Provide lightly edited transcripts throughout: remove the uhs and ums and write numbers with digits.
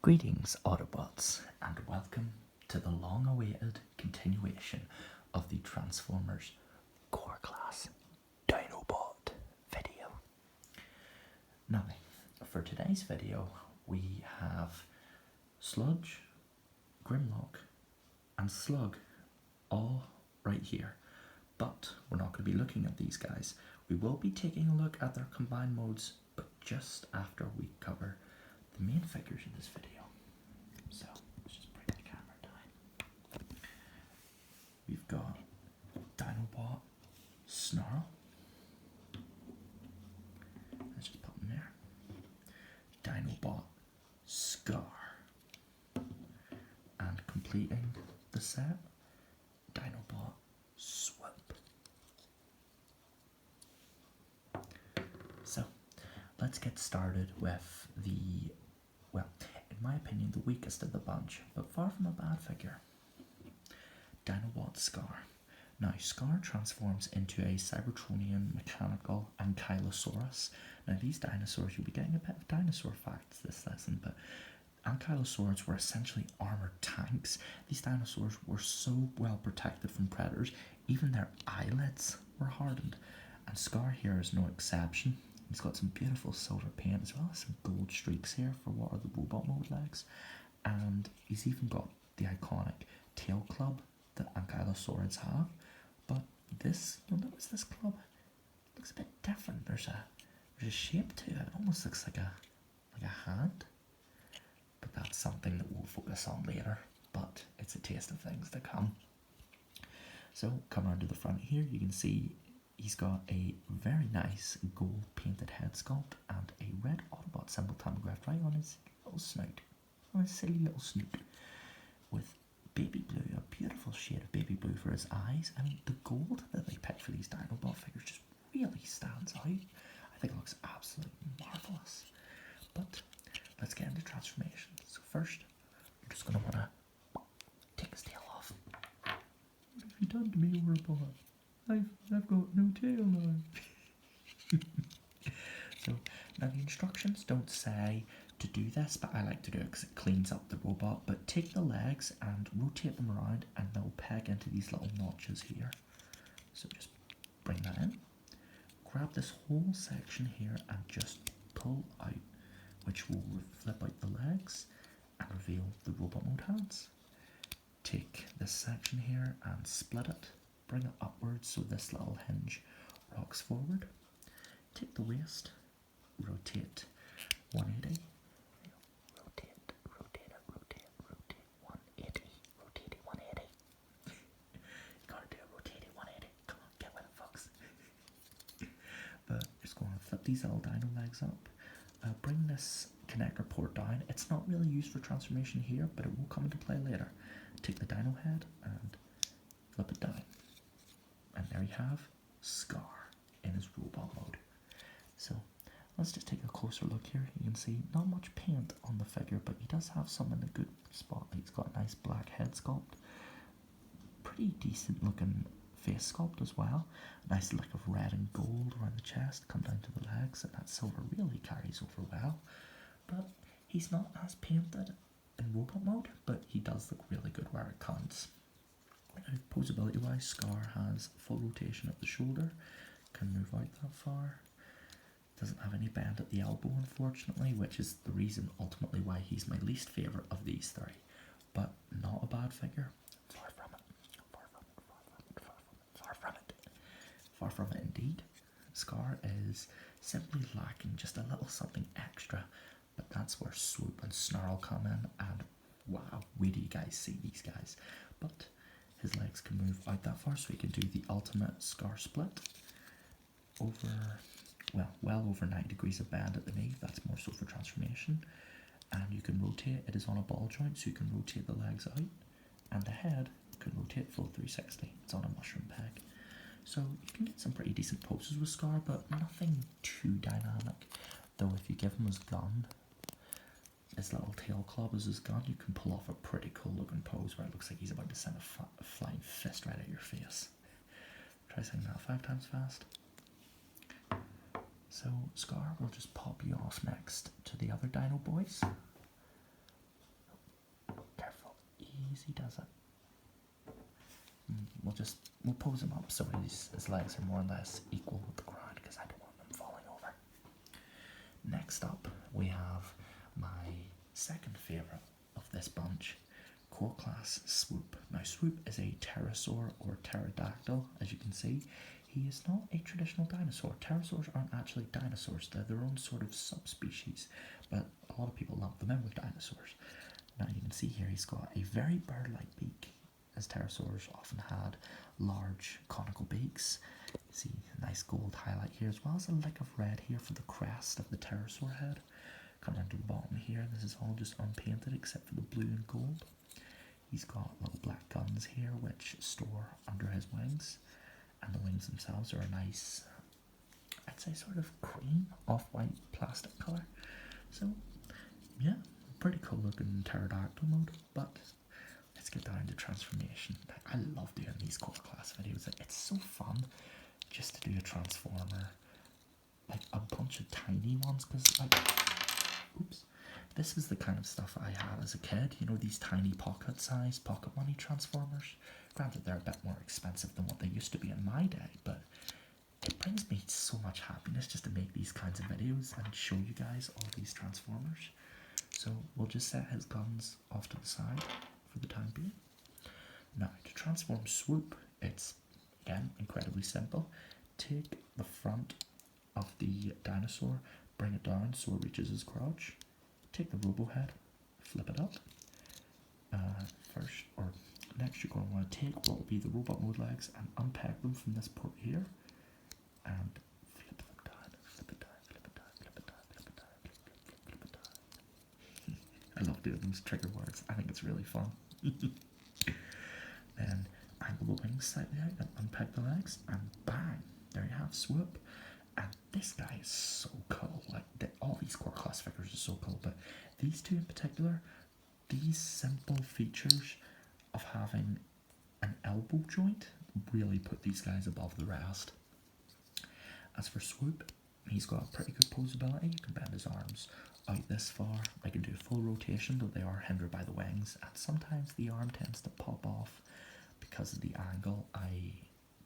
Greetings, Autobots, and welcome to the long-awaited continuation of the Transformers Core Class Dinobot video. Now, for today's video, we have Sludge, Grimlock, and Slug all right here. But we're not going to be looking at these guys. We will be taking a look at their combined modes, but just after we cover the main figures in this video. So let's just bring the camera down. We've got Dinobot, Snarl. Let's just put him there. Dinobot, Skarr. And completing the set, Dinobot, Swoop. So let's get started with the, well, in my opinion, the weakest of the bunch, but far from a bad figure. Dinobot Skarr. Now, Skarr transforms into a Cybertronian mechanical ankylosaurus. Now, these dinosaurs, you'll be getting a bit of dinosaur facts this lesson, but ankylosaurs were essentially armored tanks. These dinosaurs were so well protected from predators, even their eyelids were hardened. And Skarr here is no exception. He's got some beautiful silver paint as well as some gold streaks here for what are the robot mode legs. And he's even got the iconic tail club that ankylosaurids have. But this, you'll notice this club looks a bit different. There's a shape to it. It almost looks like a hand. But that's something that we'll focus on later. But it's a taste of things to come. So come around to the front here, you can see he's got a very nice gold painted head sculpt and a red Autobot symbol tamographed right on his little snout, on his silly little snoot, with baby blue, a beautiful shade of baby blue for his eyes. I mean, the gold that they picked for these Dinobot figures just really stands out. I think it looks absolutely marvellous. But let's get into transformation. So first, you're just going to want to take his tail off. What have you done to me, robot? I've got no tail now. So, now the instructions don't say to do this, but I like to do it because it cleans up the robot. But take the legs and rotate them around and they'll peg into these little notches here. So just bring that in. Grab this whole section here and just pull out, which will flip out the legs and reveal the robot mode hands. Take this section here and split it. Bring it upwards so this little hinge rocks forward. Take the waist, rotate 180. Rotate 180. Rotate it 180. You gotta do a rotated 180. Come on, get with it, folks. But just going to flip these little dino legs up. Bring this connector port down. It's not really used for transformation here, but it will come into play later. Take the dino head and flip it down. And there you have Skarr in his robot mode. So let's just take a closer look here. You can see not much paint on the figure, but he does have some in a good spot. He's got a nice black head sculpt. Pretty decent looking face sculpt as well. Nice look of red and gold around the chest, come down to the legs, and that silver really carries over well. But he's not as painted in robot mode, but he does look really good where it counts. Posability wise, Skarr has full rotation at the shoulder, can move out that far, doesn't have any bend at the elbow unfortunately, which is the reason ultimately why he's my least favourite of these three, but not a bad figure. Far from it indeed. Skarr is simply lacking just a little something extra, but that's where Swoop and Snarl come in, and wow, where do you guys see these guys? But his legs can move out that far, so he can do the ultimate Skarr split over, well over 90 degrees of bend at the knee. That's more so for transformation. And you can rotate, it is on a ball joint, so you can rotate the legs out, and the head can rotate full 360. It's on a mushroom peg. So you can get some pretty decent poses with Skarr, but nothing too dynamic. Though if you give him his gun, his little tail club is his gun, you can pull off a pretty cool looking pose where it looks like he's about to send a flying fist right at your face. Try saying that 5 times fast. So Skarr will just pop you off next to the other Dino boys. easy does it. We'll pose him up so his legs are more or less equal with the ground because I don't want them falling over. Next up, we have my second favourite of this bunch, core class Swoop. Now Swoop is a pterosaur or pterodactyl, as you can see. He is not a traditional dinosaur. Pterosaurs aren't actually dinosaurs, they're their own sort of subspecies, but a lot of people lump them in with dinosaurs. Now you can see here he's got a very bird-like beak, as pterosaurs often had large conical beaks. See a nice gold highlight here, as well as a lick of red here for the crest of the pterosaur head. Come down to the bottom here, this is all just unpainted except for the blue and gold. He's got little black guns here which store under his wings, and the wings themselves are a nice, I'd say sort of cream, off-white plastic colour. So yeah, pretty cool looking pterodactyl mode, but let's get down to transformation. I love doing these core class videos. It's so fun just to do a transformer, like a bunch of tiny ones, because like, oops, this is the kind of stuff I had as a kid, you know, these tiny pocket-sized pocket money transformers. Granted, they're a bit more expensive than what they used to be in my day, but it brings me so much happiness just to make these kinds of videos and show you guys all these transformers. So we'll just set his guns off to the side for the time being. Now, to transform Swoop, it's, again, incredibly simple. Take the front of the dinosaur, bring it down so it reaches his crotch. Take the robo head, flip it up. First, or next, you're going to want to take what will be the robot mode legs and unpeg them from this port here. And flip them down, flip it down, flip it down, flip it down, flip it down, flip it down. I love doing those trigger words. I think it's really fun. Then angle the wings slightly out and unpeg the legs, and bang, there you have Swoop. And this guy is so cool. Like all these core class figures are so cool, but these two in particular, these simple features of having an elbow joint really put these guys above the rest. As for Swoop, he's got a pretty good posability. You can bend his arms out this far. I can do a full rotation, though they are hindered by the wings, and sometimes the arm tends to pop off because of the angle I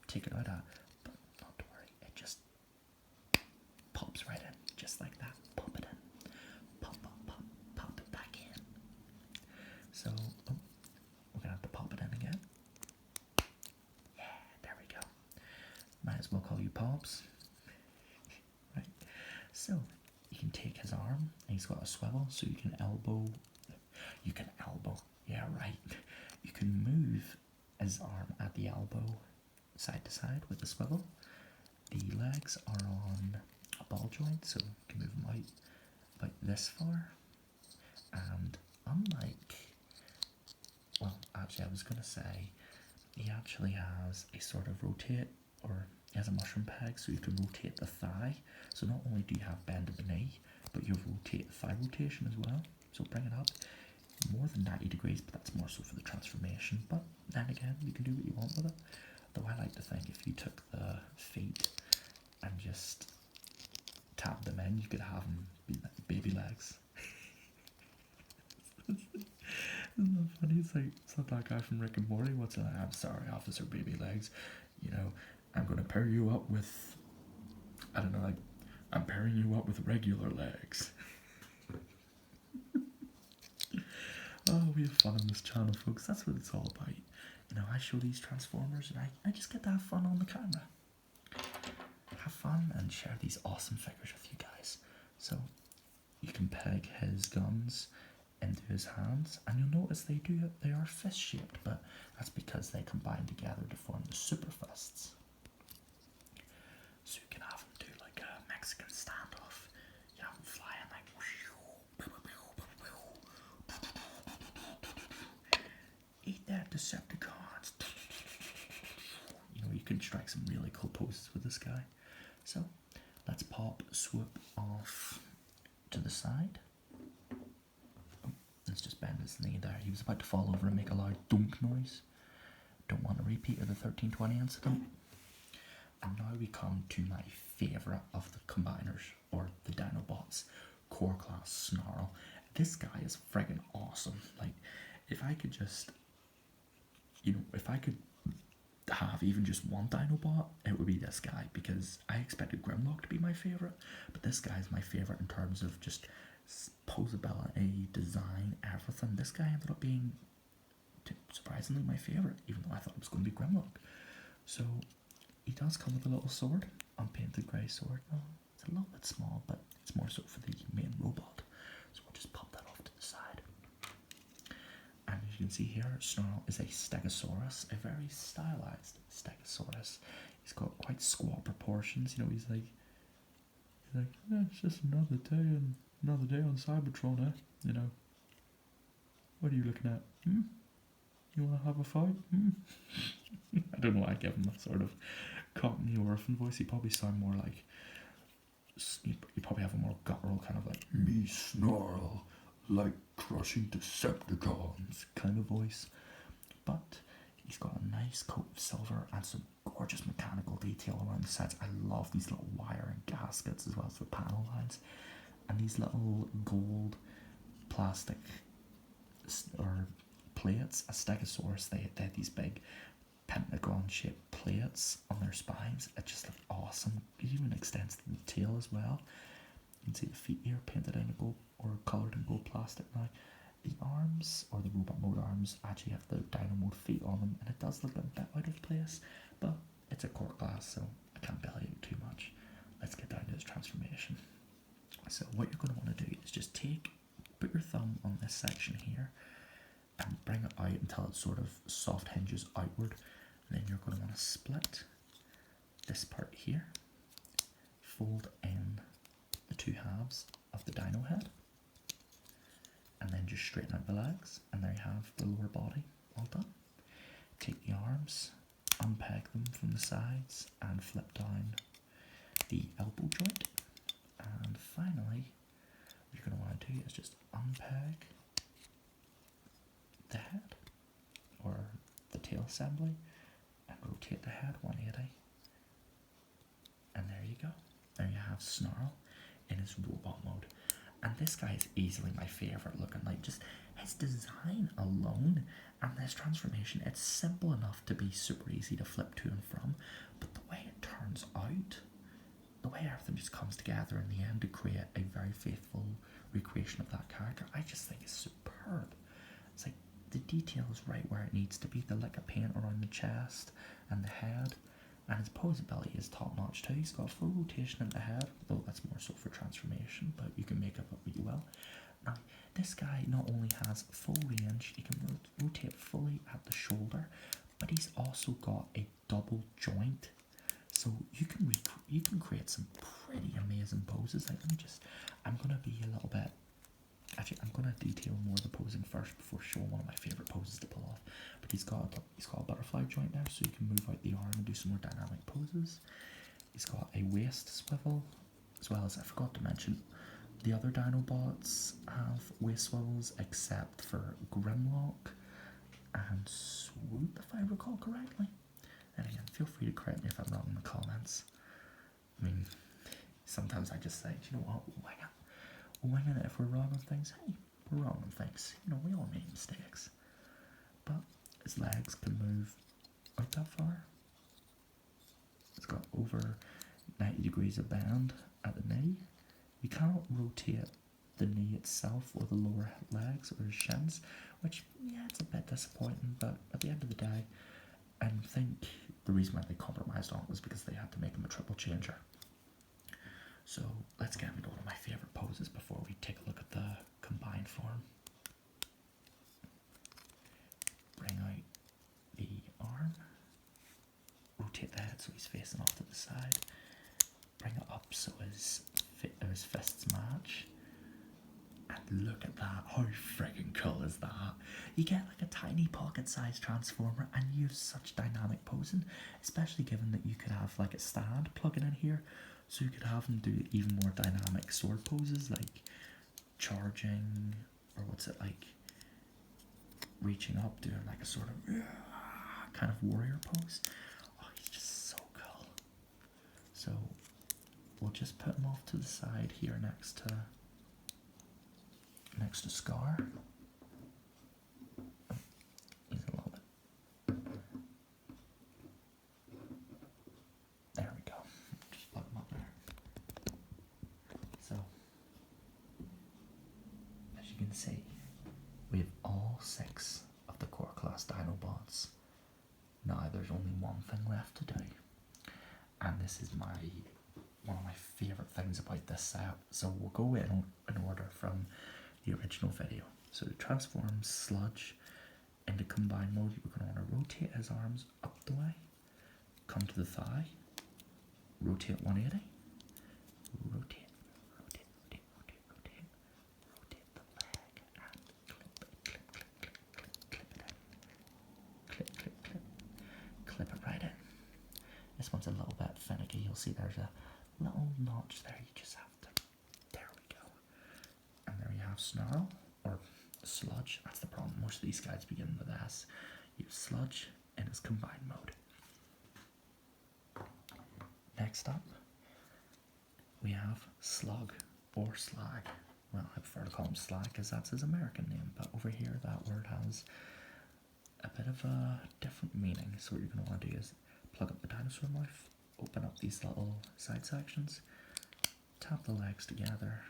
take it out at. But not to worry, it just pops right in, just like that. Pop it in. Pop, pop, pop, pop it back in. So, oh, we're gonna have to pop it in again. Yeah, there we go. Might as well call you Pops. Right. So, you can take his arm, and he's got a swivel, so you can elbow, yeah, right. You can move his arm at the elbow side to side with the swivel. The legs are on a ball joint, so you can move them out about this far. And unlike, well, actually I was going to say, he actually has a sort of rotate, or he has a mushroom peg, so you can rotate the thigh. So not only do you have bend of the knee, but you rotate the thigh rotation as well. So bring it up more than 90 degrees, but that's more so for the transformation. But then again, you can do what you want with it. Though I like to think if you took the feet and just tapped them in, you could have them be like baby legs. Isn't that funny? It's like that guy from Rick and Morty. What's that? I'm sorry, Officer Baby Legs. You know, I'm gonna pair you up with, I don't know, like, I'm pairing you up with regular legs. Oh, we have fun on this channel, folks. That's what it's all about. You know, I show these transformers and I just get to have fun on the camera. Have fun and share these awesome figures with you guys. So, you can peg his guns into his hands, and you'll notice they are fist shaped, but that's because they combine together to form the super fists. So you can have them do like a Mexican standoff. You have them flying like eat that, Decepticons. You know, you can strike some really cool poses with this guy. So let's pop Swoop off to the side. Let's just bend his knee there. He was about to fall over and make a loud dunk noise. Don't want a repeat of the 1320 incident. And now we come to my favourite of the combiners, or the Dinobots, core class Snarl. This guy is friggin' awesome. Like, if I could just you know, if I could have even just one Dinobot, it would be this guy, because I expected Grimlock to be my favourite, but this guy is my favourite in terms of just posability, design, everything. This guy ended up being surprisingly my favourite, even though I thought it was going to be Grimlock. So he does come with a little sword, unpainted grey sword. No, it's a little bit small, but it's more so for the main robot. So we'll just pop that off to the side. And as you can see here, Snarl is a Stegosaurus, a very stylized Stegosaurus. He's got quite squat proportions. You know, he's like, yeah, it's just another day on Cybertron, eh? You know, what are you looking at? You want to have a fight? I don't know why I give him that sort of Cockney orphan voice. He'd probably sound more like, he'd probably have a more guttural kind of like, me snarl, like crushing Decepticons kind of voice. But he's got a nice coat of silver and some gorgeous mechanical detail around the sides. I love these little wire and gaskets as well as the panel lines. And these little gold plastic or plates. A Stegosaurus, they had these big pentagon shaped plates on their spines. It just looked awesome. It even extends to the tail as well. You can see the feet here painted in gold or coloured in gold plastic now. The arms, or the robot mode arms, actually have the dino mode feet on them, and it does look a bit out of place, but it's a cork glass, so I can't belly it too much. Let's get down to this transformation. So what you're going to want to do is just put your thumb on this section here and bring it out until it sort of soft hinges outward. And then you're going to want to split this part here, fold in the two halves of the dino head, and then just straighten out the legs, and there you have the lower body all done. Take the arms, unpeg them from the sides, and flip down the elbow joint. And finally, what you're going to want to do is just unpeg the head, or the tail assembly, and rotate the head 180. And there you go. There you have Snarl in his robot mode. And this guy is easily my favourite looking. Like, just his design alone and this transformation, it's simple enough to be super easy to flip to and from, but the way it turns out, the way everything just comes together in the end to create a very faithful recreation of that character, I just think is superb. It's like the detail is right where it needs to be. The lick of paint around the chest and the head, and his posability is top notch too. He's got full rotation in the head, though that's more so for transformation, but you can make it what you will. Now, this guy not only has full range, he can rotate fully at the shoulder, but he's also got a double joint. So you can create some pretty amazing poses. Like, I'm gonna be a little bit. Actually, I'm gonna detail more of the posing first before showing one of my favorite poses to pull off. But he's got a butterfly joint there, so you can move out the arm and do some more dynamic poses. He's got a waist swivel, as well as, I forgot to mention, the other Dinobots have waist swivels except for Grimlock and Swoop, if I recall correctly. And again, feel free to correct me if I'm wrong in the comments. I mean, sometimes I just say, you know what, we'll wing it if we're wrong on things. Hey, we're wrong on things. You know, we all make mistakes. But his legs can move out that far. It's got over 90 degrees of bend at the knee. You cannot rotate the knee itself or the lower legs or his shins, which, yeah, it's a bit disappointing, but at the end of the day, I think the reason why they compromised on it was because they had to make him a triple changer. So let's get into one of my favourite poses before we take a look at the combined form. Bring out the arm, rotate the head so he's facing off to the side, bring it up so his fists match, and look at that, how freaking cool is that? You get like a tiny pocket-sized transformer and you have such dynamic posing, especially given that you could have like a stand plugging in here, so you could have him do even more dynamic sword poses like charging, or reaching up, doing like a sort of kind of warrior pose. Oh, he's just so cool. So we'll just put him off to the side here next to Skarr. He's a little bit see, we have all 6 of the core class Dinobots. Now there's only one thing left to do, and this is one of my favourite things about this set. So we'll go in order from the original video. So to transform Sludge into combine mode, you're going to want to rotate his arms up the way, come to the thigh, rotate 180, rotate the leg, and clip it right in. This one's a little bit finicky. You'll see there's a little notch there. You just have to. There we go. And there you have Snarl, or Sludge. That's the problem. Most of these guys begin with S. Use Sludge in his combined mode. Next up, we have Slug, or Slag. Well, I prefer to call him Slag because that's his American name, but over here that word has a bit of a different meaning. So what you're going to want to do is plug up the dinosaur mouth, open up these little side sections, tap the legs together,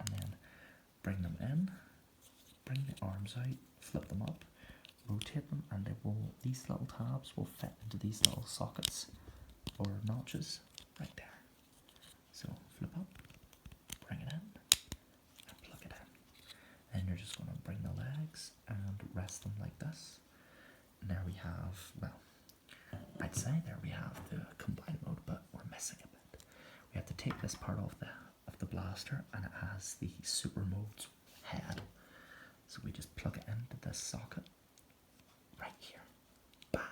and then bring them in, bring the arms out, flip them up, rotate them, and these little tabs will fit into these little sockets or notches right there. So flip up, bring it in, and plug it in. And you're just going to bring the legs and rest them like this. And there we have, well, I'd say there we have the combine mode, but we're missing a bit. We have to take this part off the blaster, and it has the super mode's head. So we just plug it into this socket right here. Bang!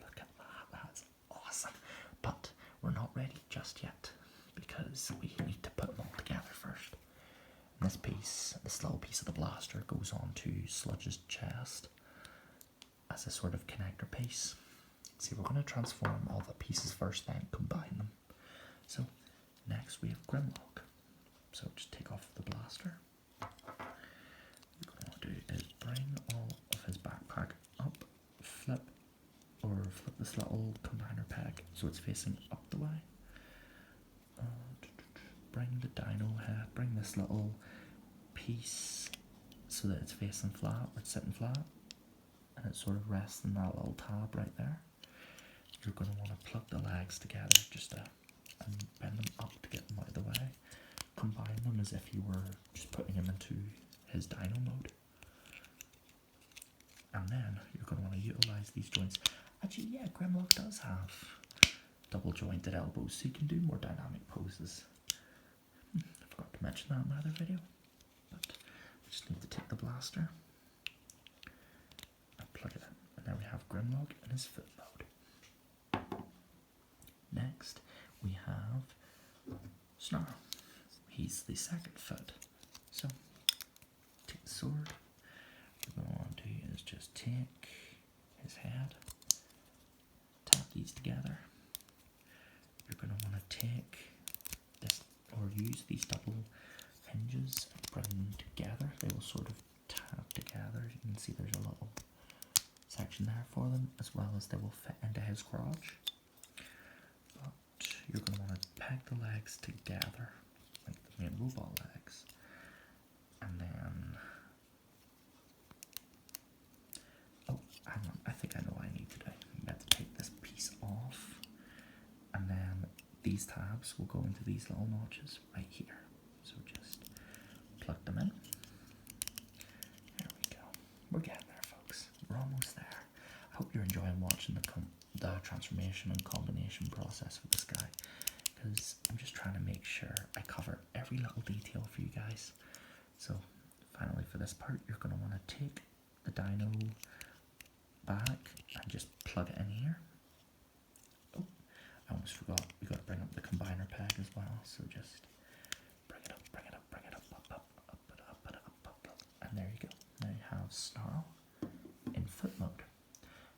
Look at that, that's awesome. But we're not ready just yet because we need to put them all together first. And this little piece of the blaster goes onto Sludge's chest as a sort of connector piece. See, we're going to transform all the pieces first, then combine them. So next we have Grimlock. So just take off the blaster. What we're going to do is bring all of his backpack up, flip this little combiner peg so it's facing up the way. Bring the dino head, bring this little piece so that it's facing flat, or it's sitting flat, and it sort of rests in that little tab right there. You're going to want to plug the legs together and bend them up to get them out of the way. Combine them as if you were just putting him into his dino mode. And then you're going to want to utilise these joints. Actually, yeah, Grimlock does have double jointed elbows, so you can do more dynamic poses. I forgot to mention that in my other video. But we just need to take the blaster and plug it in. And there we have Grimlock in his foot mode. Next, we have Snarl. He's the second foot. So, take the sword. What we want to do is just take his head, tap these together. You're going to want to take this, or use these double hinges and bring them together. They will sort of tap together. You can see there's a little section there for them, as well as they will fit into his crotch. But you're going to want to peg the legs together, like the main robot legs, and then, oh, hang on, I think I know what I need to do. I'm about to take this piece off, and then these tabs will go into these little notches right here. So just plug them in. There we go. We're getting there, folks. We're almost there. I hope you're enjoying watching the transformation and combination process for this guy, because I'm just trying to make sure I cover every little detail for you guys. So finally, for this part, you're going to want to take the dino back and just plug it in here. Oh, I almost forgot, we got to bring up the combiner peg as well, so just bring it up, up, and there you go. Now you have Snarl in foot mode.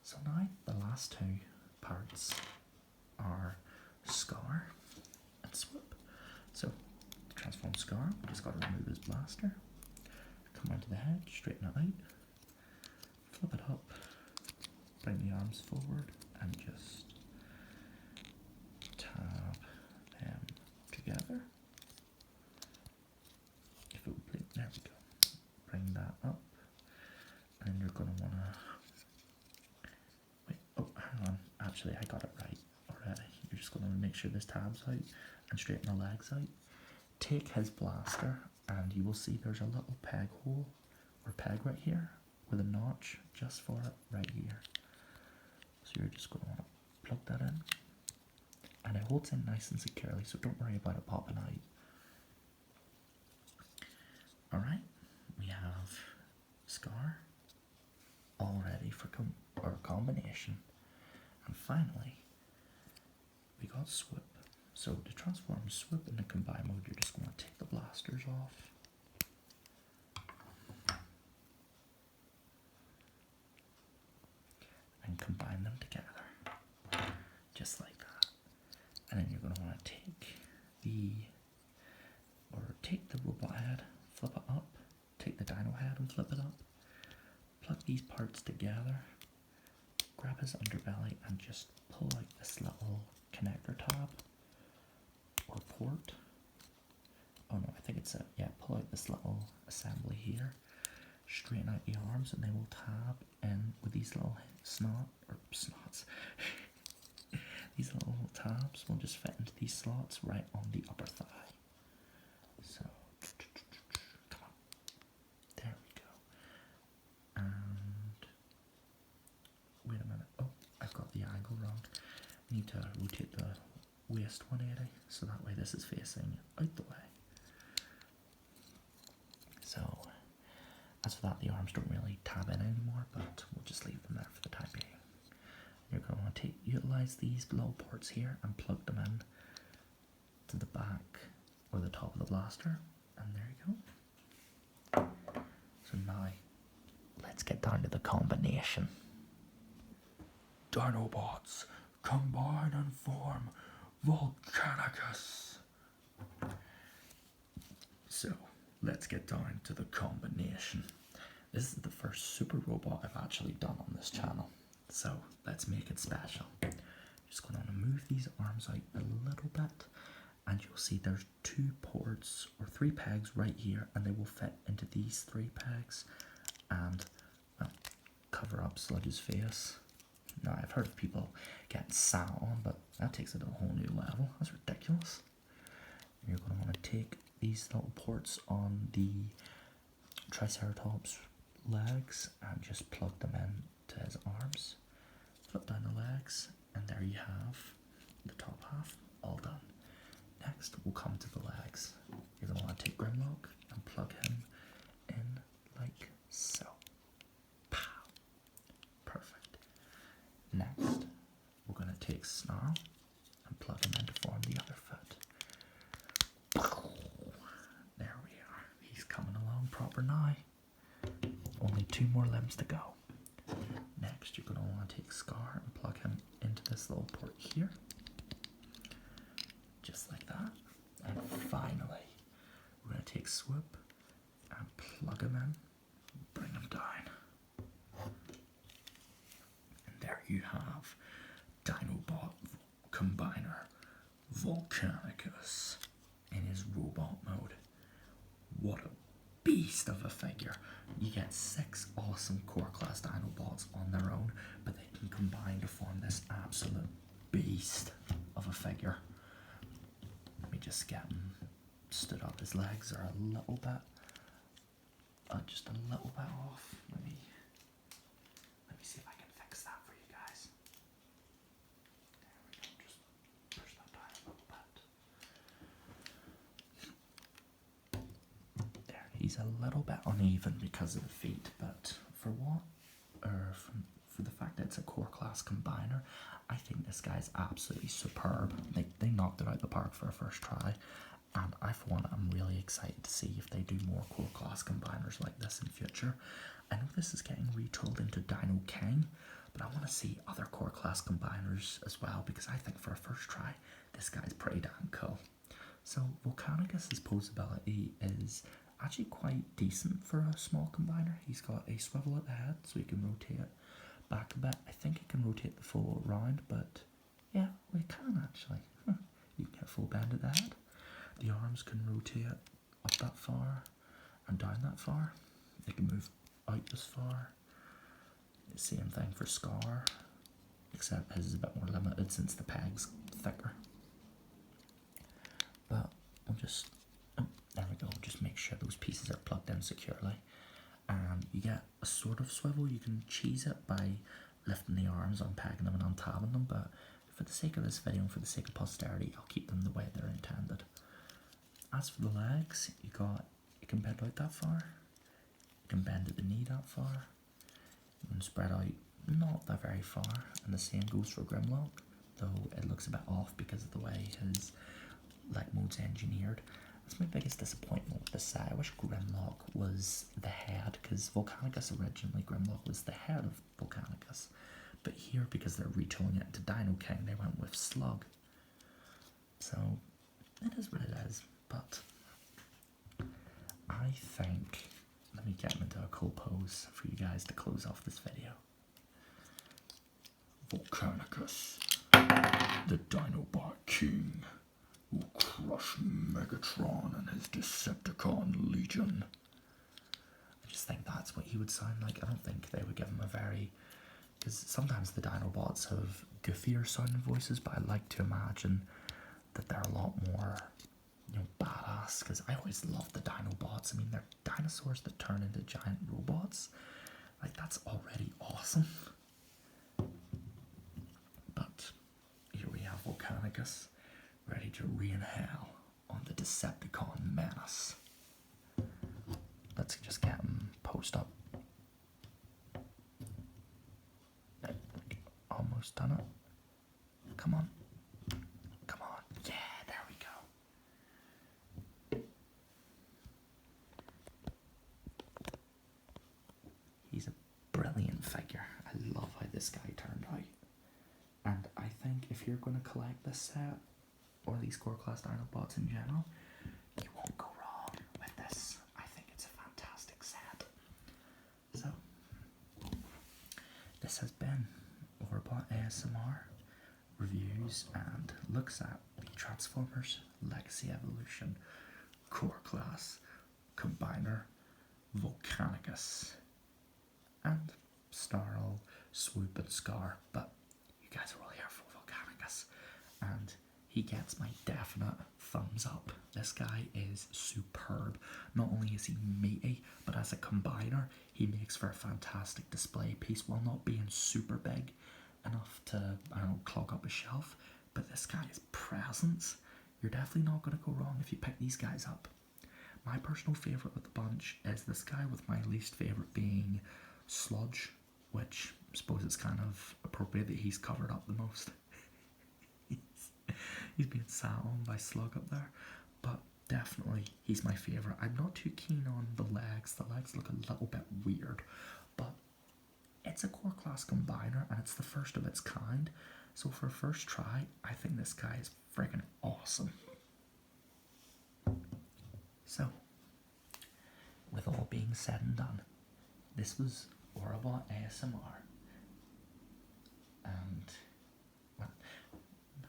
So now the last two parts are Skarr and Swoop. So to transform Skarr, we just got to remove his blaster, come onto the head, straighten it out, flip it up, bring the arms forward, and just tab them together. If it would please, there we go. actually I got it right already. You're just going to make sure this tab's out and straighten the legs out. Take his blaster and you will see there's a little peg hole or peg right here with a notch just for it right here. So you're just going to want to plug that in, and it holds in nice and securely, so don't worry about it popping out. Alright, we have Skarr all ready for our combination. And finally, we got Swoop. So to transform Swoop into combine mode, you're just going to take the blasters off. And combine them together. Just like that. And then you're going to want to take the robot head, flip it up, take the dino head and flip it up, plug these parts together, grab his underbelly and just pull out this little connector tab or port. Oh no, I think it's pull out this little assembly here, straighten out the arms and they will tab in with these little snots. These little tabs will just fit into these slots right on the upper thigh. So, come on. There we go. And, wait a minute. Oh, I've got the angle wrong. I need to rotate the waist 180, so that way this is facing out the way. So, as for that, the arms don't really tab in anymore, but we'll just leave them there for the time being. You're going to want to utilize these little ports here and plug them in to the back or the top of the blaster, and there you go. So now, let's get down to the combination. Dinobots, combine and form Volcanicus. So, let's get down to the combination. This is the first super robot I've actually done on this channel. So let's make it special. Just going to move these arms out a little bit, and you'll see there's 2 ports or 3 pegs right here, and they will fit into these 3 pegs and cover up Sludge's face. Now I've heard of people getting sat on, but that takes it to a whole new level. That's ridiculous. You're going to want to take these little ports on the Triceratops legs and just plug them in to his arms. Flip down the legs, and there you have the top half all done. Next, we'll come to the legs. You're going to want to take Grimlock and plug him in like so. Pow! Perfect. Next, we're going to take Snarl and plug him in to form the other foot. There we are. He's coming along proper now. Only 2 more limbs to go. Next, you're going to want to take Skarr and plug him into this little port here. Just like that. And finally, we're going to take Swoop and plug him in, bring him down. And there you have Dinobot Combiner Volcanicus in his robot mode. What a beast of a figure. You get 6 awesome core class Dinobots on their own, but they can combine to form this absolute beast of a figure. Let me just get him stood up. His legs are a little bit, just a little bit off. Let me see if I can fix that for you guys. There we go. Just push that down a little bit. There, he's a little bit uneven because of the feet, but for the fact that it's a core class combiner, I think this guy's absolutely superb. They knocked it out the park for a first try, and I for one am really excited to see if they do more core class combiners like this in future. I know this is getting retooled into Dino King, but I want to see other core class combiners as well, because I think for a first try, this guy's pretty damn cool. So Volcanicus' posability is actually quite decent for a small combiner. He's got a swivel at the head, so he can rotate back a bit. I think he can rotate the full round, but yeah, we can actually. You can get full bend at the head. The arms can rotate up that far and down that far. They can move out this far. Same thing for Skarr. except his is a bit more limited since the peg's thicker. But we'll just, oh, there we go, just make sure those pieces are plugged in securely. And you get a sort of swivel. You can cheese it by lifting the arms, unpegging them and untabbing them, but for the sake of this video and for the sake of posterity, I'll keep them the way they're intended. As for the legs, you can bend out that far, you can bend at the knee that far, you can spread out not that very far, and the same goes for Grimlock, though it looks a bit off because of the way his leg mode's engineered. That's my biggest disappointment with this set. I wish Grimlock was the head, because Volcanicus originally, Grimlock was the head of Volcanicus. But here, because they're retooling it to Dino King, they went with Slug. So, it is what it is, but I think, let me get him into a cool pose for you guys to close off this video. Volcanicus, the Dinobot King, will crush Megatron and his Decepticon Legion. I just think that's what he would sound like. I don't think they would give him a very, because sometimes the Dinobots have goofier sounding voices, but I like to imagine that they're a lot more, badass, because I always loved the Dinobots. I mean, they're dinosaurs that turn into giant robots. Like, that's already awesome. But here we have Volcanicus, ready to re-inhale on the Decepticon menace. Let's just get him posed up. Almost done it. Come on. Come on. Yeah, there we go. He's a brilliant figure. I love how this guy turned out. And I think if you're going to collect this set, or these core class Dinobots in general, you won't go wrong with this. I think it's a fantastic set. So, this has been Overbot ASMR reviews and looks at the Transformers Legacy Evolution core class combiner Volcanicus and Snarl, Swoop and Skarr, but you guys are all here for Volcanicus, and he gets my definite thumbs up. This guy is superb. Not only is he meaty, but as a combiner, he makes for a fantastic display piece while not being super big enough to, clog up a shelf. But this guy's presence, you're definitely not going to go wrong if you pick these guys up. My personal favourite with the bunch is this guy, with my least favourite being Sludge, which I suppose it's kind of appropriate that he's covered up the most. He's being sat on by Slug up there, but definitely he's my favourite. I'm not too keen on the legs. The legs look a little bit weird, but it's a core class combiner and it's the first of its kind. So for a first try, I think this guy is friggin' awesome. So, with all being said and done, this was Overbot ASMR. And, well,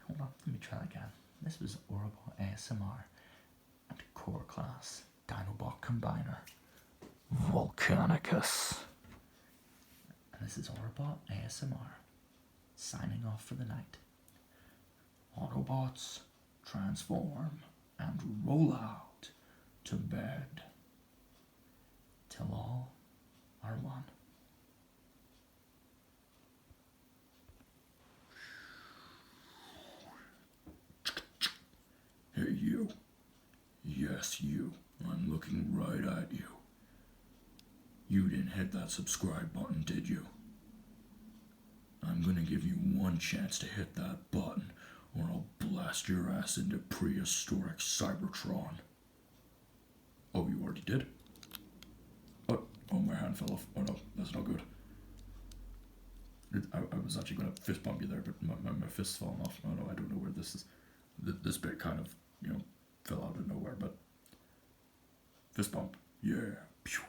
hold on, let me try again. This was Overbot ASMR and core class Dinobot combiner Volcanicus. And this is Overbot ASMR signing off for the night. Autobots, transform and roll out to bed till all are one. Hey you. Yes you. I'm looking right at you. You didn't hit that subscribe button, did you? I'm gonna give you one chance to hit that button, or I'll blast your ass into prehistoric Cybertron. Oh, you already did? Oh, my hand fell off. Oh no, that's not good. I was actually gonna fist bump you there, but my fist's falling off. Oh no, I don't know where this is. This bit kind of, fell out of nowhere, but fist bump. Yeah. Pew.